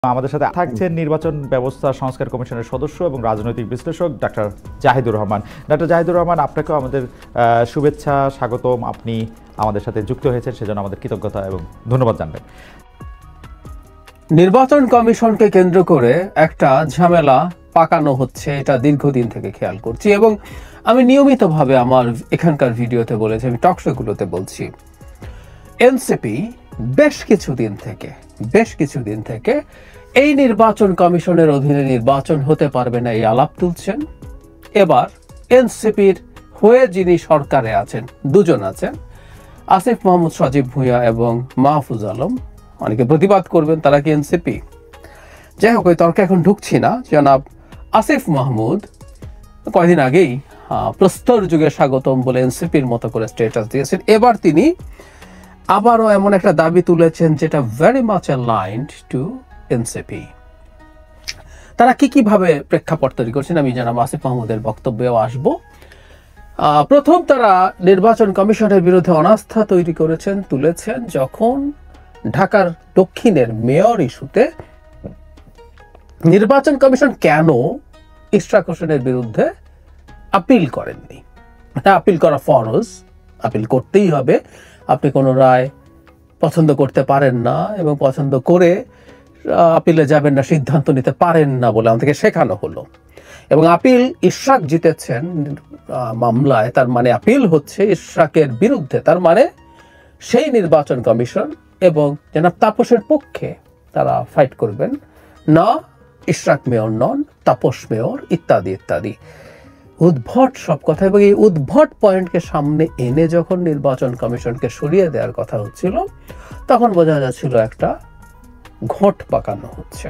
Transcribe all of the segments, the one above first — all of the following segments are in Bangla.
আমাদের সাথে থাকছেন নির্বাচন ব্যবস্থা সংস্কার কমিশনের সদস্য এবং রাজনৈতিক বিশ্লেষক ডাক্তার জাহিদুর রহমান। ডাক্তার জাহিদুর রহমান, আপনাকেও আমাদের শুভেচ্ছা, স্বাগতম। আপনি আমাদের সাথে যুক্ত হয়েছেন, সেজন্য আমাদের কৃতজ্ঞতা এবং ধন্যবাদ জানাবেন। নির্বাচন কমিশনকে কেন্দ্র করে একটা ঝামেলা পাকানো হচ্ছে, এটা দীর্ঘদিন থেকে খেয়াল করছি এবং আমি নিয়মিতভাবে আমার এখানকার ভিডিওতে বলেছি, আমি টকশোগুলোতে বলছি, এনসিপি বেশ কিছুদিন থেকে এই নির্বাচন কমিশনের অধীনে নির্বাচন হতে পারবে না এই আলাপ তুলছেন। এবার এনসিপির হয়ে যিনি সরকারে আছেন, দুজন আছেন, আসিফ মাহমুদ, সজীব ভুঁইয়া এবং মাহফুজ আলম। অনেকে প্রতিবাদ করবেন তারা কি এনসিপি, যাই হোক ওই তর্কে এখন ঢুকছি না। জনাব আসিফ মাহমুদ কয়েকদিন আগেই প্রস্তর যুগে স্বাগতম বলে এনসিপির মতো করে স্ট্যাটাস দিয়েছেন। এবার তিনি আবারও এমন একটা দাবি তুলেছেন যেটা very much aligned two NCP. তারা কিভাবে প্রেক্ষাপট তৈরি করছেন আমি জানাব আসিফ মাহমুদের বক্তব্যেও আসব। প্রথম তারা নির্বাচন কমিশনের বিরুদ্ধে অনাস্থা তুলেছেন যখন ঢাকার দক্ষিণের মেয়র ইস্যুতে নির্বাচন কমিশন কেন ইশরাক হোসেনের বিরুদ্ধে আপিল করেননি। আপিল করা ফরজ, আপিল করতেই হবে। আপনি কোনো রায় পছন্দ করতে পারেন না এবং পছন্দ করে আপিলে যাবেন না, সিদ্ধান্ত নিতে পারেন না বলে আমাদেরকে শেখানো হলো। এবং আপিল ইশরাক জিতেছেন মামলায়, তার মানে আপিল হচ্ছে ইশরাকের বিরুদ্ধে, তার মানে সেই নির্বাচন কমিশন এবং জনাব তাপসের পক্ষে তারা ফাইট করবেন না, ইশরাক মেয়র নন, তাপস মেয়র, ইত্যাদি ইত্যাদি। উদ্ভট সব কথা। এবং এই উদ্ভট পয়েন্টকে সামনে এনে যখন নির্বাচন কমিশনকে সরিয়ে দেওয়ার কথা হচ্ছিল, তখন বোঝা যাচ্ছিল একটা ঘট পাকানো হচ্ছে।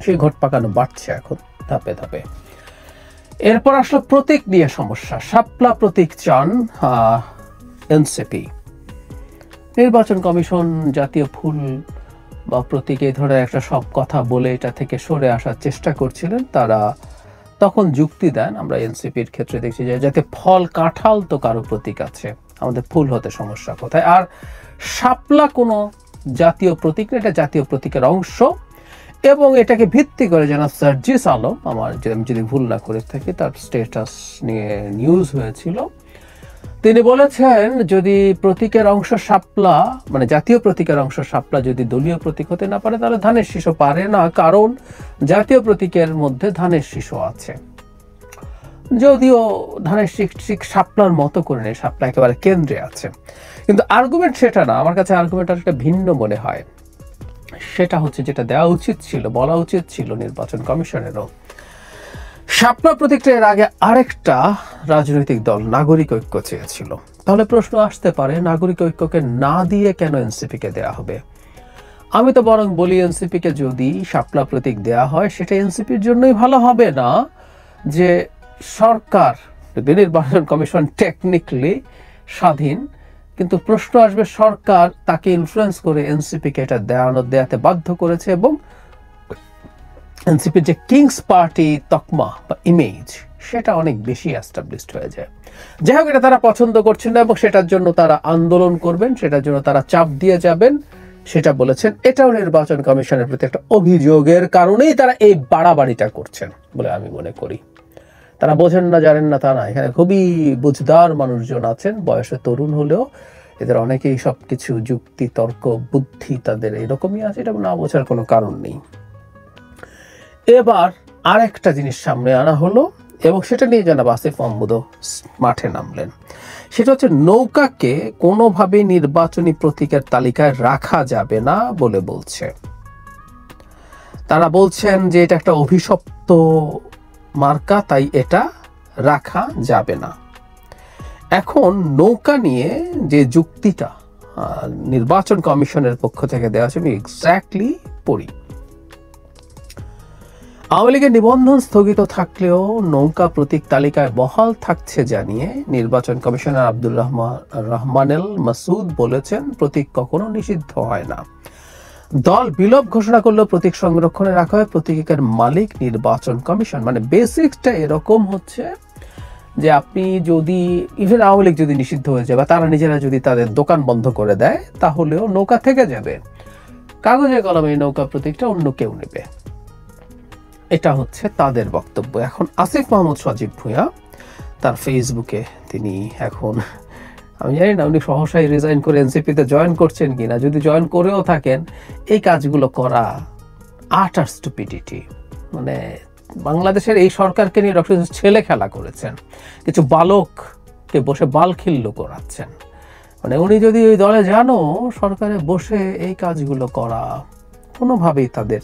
সেই ঘট পাকানো বাড়ছে এখন ধাপে ধাপে। এরপর আসলে প্রতীক নিয়ে সমস্যা। শাপলা প্রতীক চান এনসিপি। নির্বাচন কমিশন জাতীয় ফুল বা প্রতীক এই ধরনের একটা সব কথা বলে এটা থেকে সরে আসার চেষ্টা করছিলেন। তারা তখন যুক্তি দেন, আমরা এনসিপির ক্ষেত্রে দেখছি যে যাতে ফল, কাঁঠাল তো কারো প্রতীক আছে, আমাদের ফুল হতে সমস্যা কোথায়। আর শাপলা কোনো জাতীয় প্রতীক না, এটা জাতীয় প্রতীকের অংশ। এবং এটাকে ভিত্তি করে জনাব সার্জিস আলম, আমার যদি ভুল না করে থাকি, তার স্ট্যাটাস নিয়ে নিউজ হয়েছিল। তিনি বলেছেন যদি প্রতীকের অংশ শাপলা, মানে জাতীয় প্রতীকের অংশ শাপলা যদি দলীয় প্রতীক হতে না পারে, তাহলে ধানের শীষও পারে না, কারণ জাতীয় প্রতীকের মধ্যে ধানের শীষও আছে। যদিও ধানের শীষ শাপলার মতো করে নেই, শাপলা একেবারে কেন্দ্রে আছে। কিন্তু আর্গুমেন্ট সেটা না, আমার কাছে আর্গুমেন্ট একটা ভিন্ন মনে হয়। সেটা হচ্ছে যেটা দেওয়া উচিত ছিল, বলা উচিত ছিল নির্বাচন কমিশনেরও। শাপলা প্রতীকটা এর আগে আরেকটা রাজনৈতিক দল নাগরিক ঐক্য চেয়েছিল। তাহলে প্রশ্ন আসতে পারে, নাগরিক ঐক্যকে না দিয়ে কেন এনসিপিকে দেয়া হবে? আমি তো বরং বলি, এনসিপিকে যদি শাপলা প্রতীক দেয়া হয়, সেটা এনসিপির জন্যই ভালো হবে না। যে সরকার, নির্বাচন কমিশন টেকনিক্যালি স্বাধীন, কিন্তু প্রশ্ন আসবে সরকার তাকে ইনফ্লুয়েন্স করে এনসিপিকে এটা দেয়াতে বাধ্য করেছে এবং এনসিপির যে কিংস পার্টি তকমা বা ইমেজ, সেটা অনেক বেশি এস্টাবলিশড হয়ে যায়। যাই হোক, এটা তারা পছন্দ করছেন না এবং সেটার জন্য তারা আন্দোলন করবেন, সেটার জন্য তারা চাপ দিয়ে যাবেন, সেটা বলেছেন। এটাও নির্বাচন কমিশনের প্রতি একটা অভিযোগের কারণেই তারা এই বাড়াবাড়িটা করছেন বলে আমি মনে করি। তারা বোঝেন না, জানেন না তা না, এখানে খুবই বুঝদার মানুষজন আছেন, বয়সে তরুণ হলেও এদের অনেকেই সব কিছু যুক্তি, তর্ক, বুদ্ধি তাদের এরকমই আছে, এটা না বোঝার কোনো কারণ নেই। এবার আরেকটা জিনিস সামনে আনা হলো এবং সেটা নিয়ে জনাব আসিফ মাহমুদও মাঠে নামলেন। সেটা হচ্ছে নৌকাকে কোনোভাবেই নির্বাচনী প্রতীকের তালিকায় রাখা যাবে না বলে বলছে। তারা বলছেন যে এটা একটা অভিশপ্ত মার্কা, তাই এটা রাখা যাবে না। এখন নৌকা নিয়ে যে যুক্তিটা নির্বাচন কমিশনের পক্ষ থেকে দেওয়া আছে, আমি এক্স্যাক্টলি পড়ি। আওয়ামী লীগের নিবন্ধন স্থগিত থাকলেও নৌকা প্রতীক তালিকায় বহাল থাকছে জানিয়ে নির্বাচন কমিশনার আব্দুর রহমানেল মাসুদ বলেছেন, প্রতীক কখনো নিষিদ্ধ হয় না। দল বিলোপ ঘোষণা করলেও প্রতীক সংরক্ষণে রাখা হয়, প্রতীকের মালিক নির্বাচন কমিশন। মানে বেসিকটা এরকম হচ্ছে যে আপনি যদি ইভেন আওয়ামী লীগ যদি নিষিদ্ধ হয়ে যায় বা তারা নিজেরা যদি তাদের দোকান বন্ধ করে দেয়, তাহলেও নৌকা থেকে যাবে। কাগজে কলমে নৌকা প্রতীকটা অন্য কেউ নেবে, এটা হচ্ছে তাদের বক্তব্য। এখন আসিফ মাহমুদ সজীব ভূঁইয়া তার ফেসবুকে তিনি এখন, আমি জানি না উনি সহসাই রিজাইন করে এনসিপিতে জয়েন করছেন কিনা, যদি জয়েন করেও থাকেন এই কাজগুলো করা আটার স্টুপিডিটি। মানে বাংলাদেশের এই সরকারকে নিয়ে ডক্টর ইউনূস ছেলে খেলা করেছেন, কিছু বালককে বসে বালখিল্য করাচ্ছেন। মানে উনি যদি ওই দলে যানও, সরকারে বসে এই কাজগুলো করা কোনোভাবেই তাদের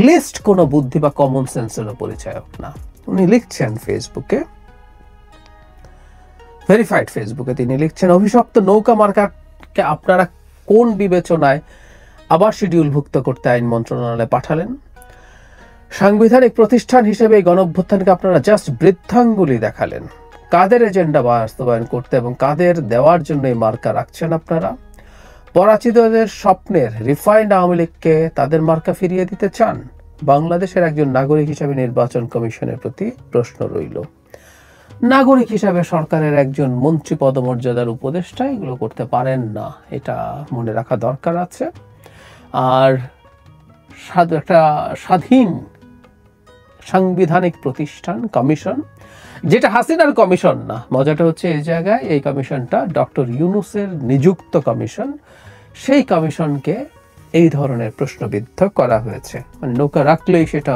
লিস্ট কোনো বুদ্ধি বা কমন সেন্সেরও পরিচয়ক না। উনি লিখছেন ফেসবুকে, ভেরিফাইড ফেসবুকে তিনি লিখছেন, অভিশপ্ত নৌকা মার্কাকে আপনারা কোন বিবেচনায় আবার শিডিউলভুক্ত করতে আইন মন্ত্রণালয়ে পাঠালেন? সাংবিধানিক প্রতিষ্ঠান হিসেবে এই গণঅভ্যুত্থানকে আপনারা জাস্ট বৃদ্ধাঙ্গুলি দেখালেন। কাদের এজেন্ডা বাস্তবায়ন করতে এবং কাদের দেওয়ার জন্য এই মার্কা রাখছেন আপনারা? পরাচিতদের স্বপ্নের রিফাইন্ড আওয়ামী লীগকে তাদের মার্কা ফিরিয়ে দিতে চান? বাংলাদেশের একজন নাগরিক হিসেবে নির্বাচন কমিশনের প্রতি প্রশ্ন রইল। নাগরিক হিসাবে সরকারের একজন মন্ত্রী পদমর্যাদার উপদেষ্টা এগুলো করতে পারেন না, এটা মনে রাখা দরকার আছে। আর একটা স্বাধীন সাংবিধানিক প্রতিষ্ঠান কমিশন, যেটা হাসিনার কমিশন না, মজাটা হচ্ছে এই জায়গায় এই কমিশনটা ডক্টর ইউনূসের নিযুক্ত কমিশন, সেই কমিশনকে এই ধরনের প্রশ্নবিদ্ধ করা হয়েছে। মানে নৌকা রাখলেই সেটা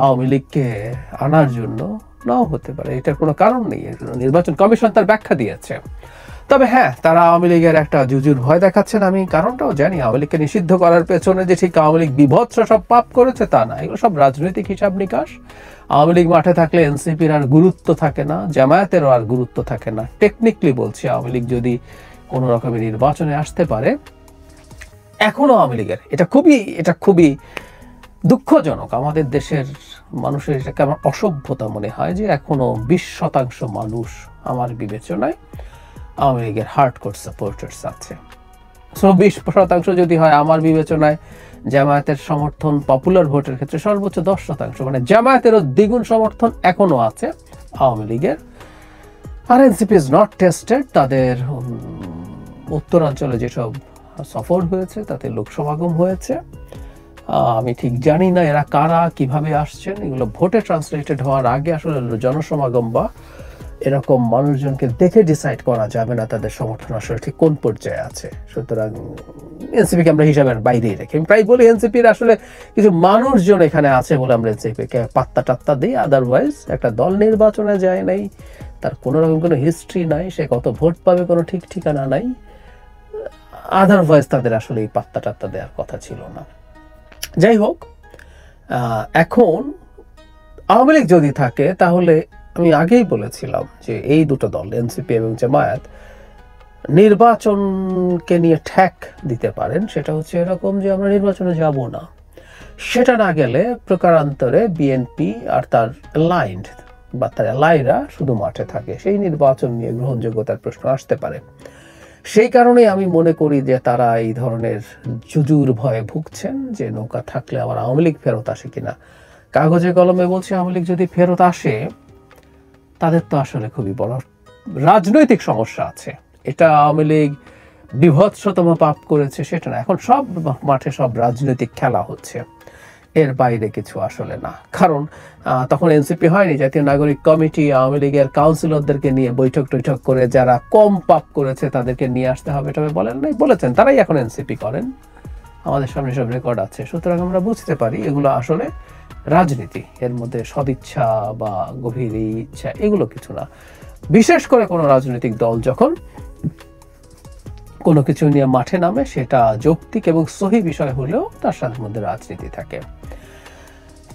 আওয়ামী লীগকে আনার জন্য নাও হতে পারে, এটার কোনো কারণ নেই। নির্বাচন কমিশন তার ব্যাখ্যা দিয়েছে। তবে হ্যাঁ, তারা আওয়ামী লীগের একটা জুজুর ভয় দেখাচ্ছেন, আমি কারণটাও জানি। আওয়ামী লীগকে নিষিদ্ধ করার পেছনে যে ঠিক আওয়ামী লীগ বিভৎস সব পাপ করেছে তা না, এগুলো সব রাজনৈতিক হিসাব নিকাশ। আওয়ামী লীগ মাঠে থাকলে এনসিপির আর গুরুত্ব থাকে না, জামায়াতেরও আর গুরুত্ব থাকে না। টেকনিক্যালি বলছি, আওয়ামী লীগ যদি কোনো রকমের নির্বাচনে আসতে পারে, এখনো আওয়ামী লীগের এটা খুবই দুঃখজনক। আমাদের দেশের মানুষের এটাকে আমার অসভ্যতা মনে হয় যে এখনো 20% মানুষ আমার বিবেচনায় আওয়ামী লীগের হার্ডকোর সাপোর্টার্স আছে। 20% যদি হয়, আমার বিবেচনায় জামায়াতের সমর্থন পপুলার ভোটের ক্ষেত্রে সর্বোচ্চ 10%, মানে জামায়াতেরও দ্বিগুণ সমর্থন এখনো আছে আওয়ামী লীগের। আর এনসিপি ইজ নট টেস্টেড, তাদের উত্তরাঞ্চলে যেসব সফর হয়েছে তাতে লোক সমাগম হয়েছে। আমি ঠিক জানি না এরা কারা, কিভাবে আসছেন, এগুলো ভোটে ট্রান্সলেটেড হওয়ার আগে আসলে জনসমাগম বা এরকম মানুষজনকে দেখে ডিসাইড করা যাবে না তাদের সমর্থন আসলে ঠিক কোন পর্যায়ে আছে। সুতরাং এনসিপিকে আমরা হিসাবের বাইরেই রাখি। আমি প্রায় বলি এনসিপির আসলে কিছু মানুষজন এখানে আছে বলে আমরা এনসিপিকে পাত্তা টাত্তা দিই, আদারওয়াইজ একটা দল নির্বাচনে যায় নাই, তার কোনো রকম কোনো হিস্ট্রি নাই, সে কত ভোট পাবে কোনো ঠিক ঠিকানা নাই, আদারওয়াইজ তাদের আসলে এই পাত্তা টাত্তা দেওয়ার কথা ছিল না। যাই হোক, এখন আওয়ামী লীগ যদি থাকে তাহলে আমি আগেই বলেছিলাম যে এই দুটো দল এনসিপি এবং জামায়াত নির্বাচনকে নিয়ে ঠ্যাক দিতে পারেন। সেটা হচ্ছে এরকম যে আমরা নির্বাচনে যাব না, সেটা না গেলে প্রকারান্তরে বিএনপি আর তার অ্যালাইন্ড বা তার অ্যালাইরা শুধু মাঠে থাকে, সেই নির্বাচন নিয়ে গ্রহণযোগ্যতার প্রশ্ন আসতে পারে। সেই কারণে আমি মনে করি যে তারা এই ধরনের জুজুর ভয়ে ভুগছেন যে নৌকা থাকলে আবার আওয়ামী লীগ ফেরত আসে কিনা। কাগজে কলমে বলছে আওয়ামী লীগ যদি ফেরত আসে, তাদের তো আসলে খুবই বড় রাজনৈতিক সমস্যা আছে। এটা আওয়ামী লীগ বিভৎসতম পাপ করেছে সেটা না, এখন সব মাঠে সব রাজনৈতিক খেলা হচ্ছে, এর বাইরে কিছু আসলে না। কারণ তখন এনসিপি হয়নি, জাতীয় নাগরিক কমিটি আওয়ামী লীগের কাউন্সিলরদেরকে নিয়ে বৈঠক টৈঠক করে যারা কম পাপ করেছে তাদেরকে নিয়ে আসতে হবে, তবে বলেন নাই, বলেছেন তারাই এখন এনসিপি করেন, আমাদের সামনে সব রেকর্ড আছে। সুতরাং আমরা বুঝতে পারি এগুলো আসলে রাজনীতি, এর মধ্যে সদিচ্ছা বা গভীর ইচ্ছা এগুলো কিছু না। বিশেষ করে কোনো রাজনৈতিক দল যখন কোনো কিছু নিয়ে মাঠে নামে, সেটা যৌক্তিক এবং সহি বিষয় হলেও তার সাথে মধ্যে রাজনীতি থাকে।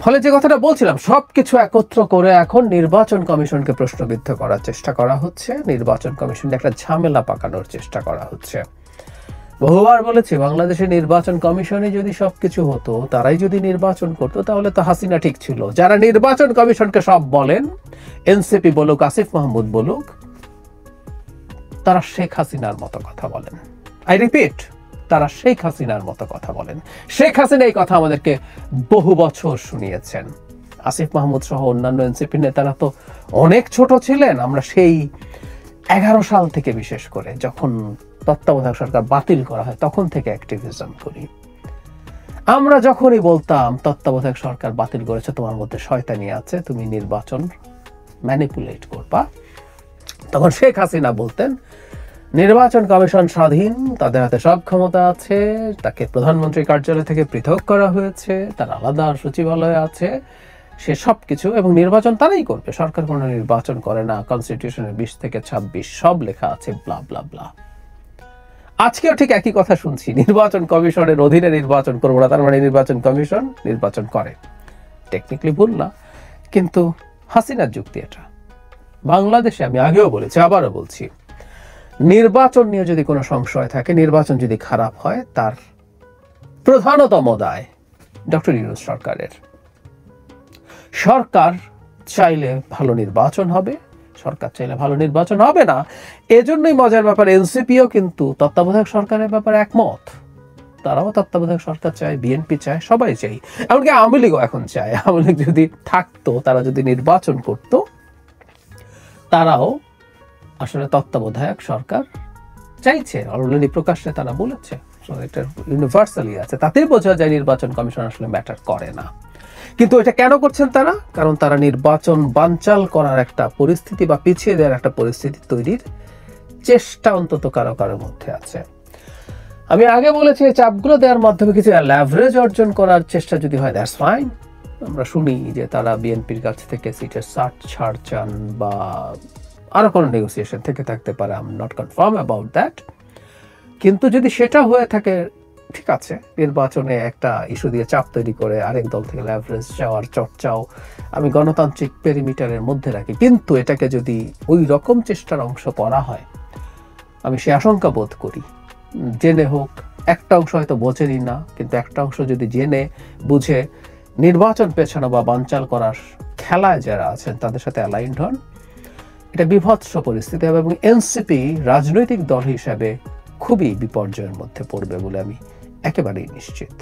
ফলে যে কথাটা বলছিলাম, সবকিছু একত্র করে এখন নির্বাচন কমিশনকে প্রশ্নবিদ্ধ করার চেষ্টা করা হচ্ছে, নির্বাচন কমিশনকে একটা ঝামেলা পাকানোর চেষ্টা করা হচ্ছে। বহুবার বলেছি, বাংলাদেশের নির্বাচন কমিশনে যদি সবকিছু হতো, তারাই যদি নির্বাচন করতো, তাহলে তো হাসিনা ঠিক ছিল। যারা নির্বাচন কমিশনকে সব বলেন, এনসিপি বলুক, আসিফ মাহমুদ বলুক, তারা শেখ হাসিনার মতো কথা বলেন। আই রিপিট, তারা শেখ হাসিনার মতো কথা বলেন। শেখ হাসিনা এই কথা আমাদেরকে বহু বছর শুনিয়েছেন। আসিফ মাহমুদ সহ অন্যান্য এনসিপি নেতারা তো অনেক ছোট ছিলেন। আমরা সেই 11 সাল থেকে, বিশেষ করে যখন তত্ত্বাবধায়ক সরকার বাতিল করা হয়, তখন থেকে অ্যাক্টিভিজম করি। আমরা যখনই বলতাম তত্ত্বাবধায়ক সরকার বাতিল করেছে, তোমার মধ্যে শয়তানি আছে, তুমি নির্বাচন ম্যানিপুলেট করবা, তখন শেখ হাসিনা বলতেন নির্বাচন কমিশন স্বাধীন, তাদের হাতে সব ক্ষমতা আছে, তাকে প্রধানমন্ত্রী কার্যালয় থেকে পৃথক করা হয়েছে, তার আলাদা সচিবালয় আছে, সে সব কিছু, এবং নির্বাচন তারাই করবে, সরকার কোনো নির্বাচন করে না, কনস্টিটিউশনের 20 থেকে 26 সব লেখা আছে, ব্লা ব্লা ব্লা। আজকেও ঠিক একই কথা শুনছি, নির্বাচন কমিশনের অধীনে নির্বাচন করবো না, তার মানে নির্বাচন কমিশন নির্বাচন করে। টেকনিক্যালি ভুল না, কিন্তু হাসিনার যুক্তি এটা। বাংলাদেশে আমি আগেও বলেছি, আবারও বলছি, নির্বাচন নিয়ে যদি কোনো সংশয় থাকে, নির্বাচন যদি খারাপ হয়, তার প্রধানতম দায় ডক্টর ইউনূস সরকারের। সরকার চাইলে ভালো নির্বাচন হবে, সরকার চাইলে ভালো নির্বাচন হবে না। এজন্যই মজার ব্যাপার, এনসিপিও কিন্তু তত্ত্বাবধায়ক সরকারের ব্যাপারে একমত। তারাও তত্ত্বাবধায়ক সরকার চায়, বিএনপি চায়, সবাই চাই, এমনকি আওয়ামী লীগও এখন চায়। আওয়ামী লীগ যদি থাকতো, তারা যদি নির্বাচন করত, তারাও আসলে তত্ত্বাবধায়ক সরকার চাইছে, অলরেডি প্রকাশ্যে তারা বলেছে, এটা ইউনিভার্সালি আছে। তাতেই বোঝা যায় নির্বাচন কমিশন আসলে ম্যাটার করে না। কিন্তু এটা কেন করছেন তারা? কারণ তারা নির্বাচন বানচাল করার একটা পরিস্থিতি বা পিছিয়ে দেওয়ার একটা পরিস্থিতি তৈরির চেষ্টা অন্তত কারো কারোর মধ্যে আছে। আমি আগে বলেছি, এই চাপগুলো দেওয়ার মাধ্যমে কিছু ল্যাভারেজ অর্জন করার চেষ্টা যদি হয়, দ্যাটস ফাইন। আমরা শুনি যে তারা বিএনপির কাছ থেকে সিটের ছাড় চান বা আরো কোনো নেগোসিয়েশন থেকে থাকতে পারে, I am not confirm about that. কিন্তু যদি সেটা হয়ে থাকে, ঠিক আছে, নির্বাচনে একটা ইস্যু দিয়ে চাপ তৈরি করে আরেক দল থেকে ল্যাভারেজ যাওয়ার চর্চাও আমি গণতান্ত্রিক পেরিমিটারের মধ্যে রাখি। কিন্তু এটাকে যদি ওই রকম চেষ্টার অংশ করা হয়, আমি সে আশঙ্কা বোধ করি, জেনে হোক, একটা অংশ হয়তো বোঝেনি না, কিন্তু একটা অংশ যদি জেনে বুঝে নির্বাচন পেছানো বা বানচাল করার খেলায় যারা আছেন তাদের সাথে অ্যালাইন্ড হন, এটা বিভৎস পরিস্থিতি হবে এবং এনসিপি রাজনৈতিক দল হিসাবে খুবই বিপর্যয়ের মধ্যে পড়বে বলে আমি একেবারেই নিশ্চিত।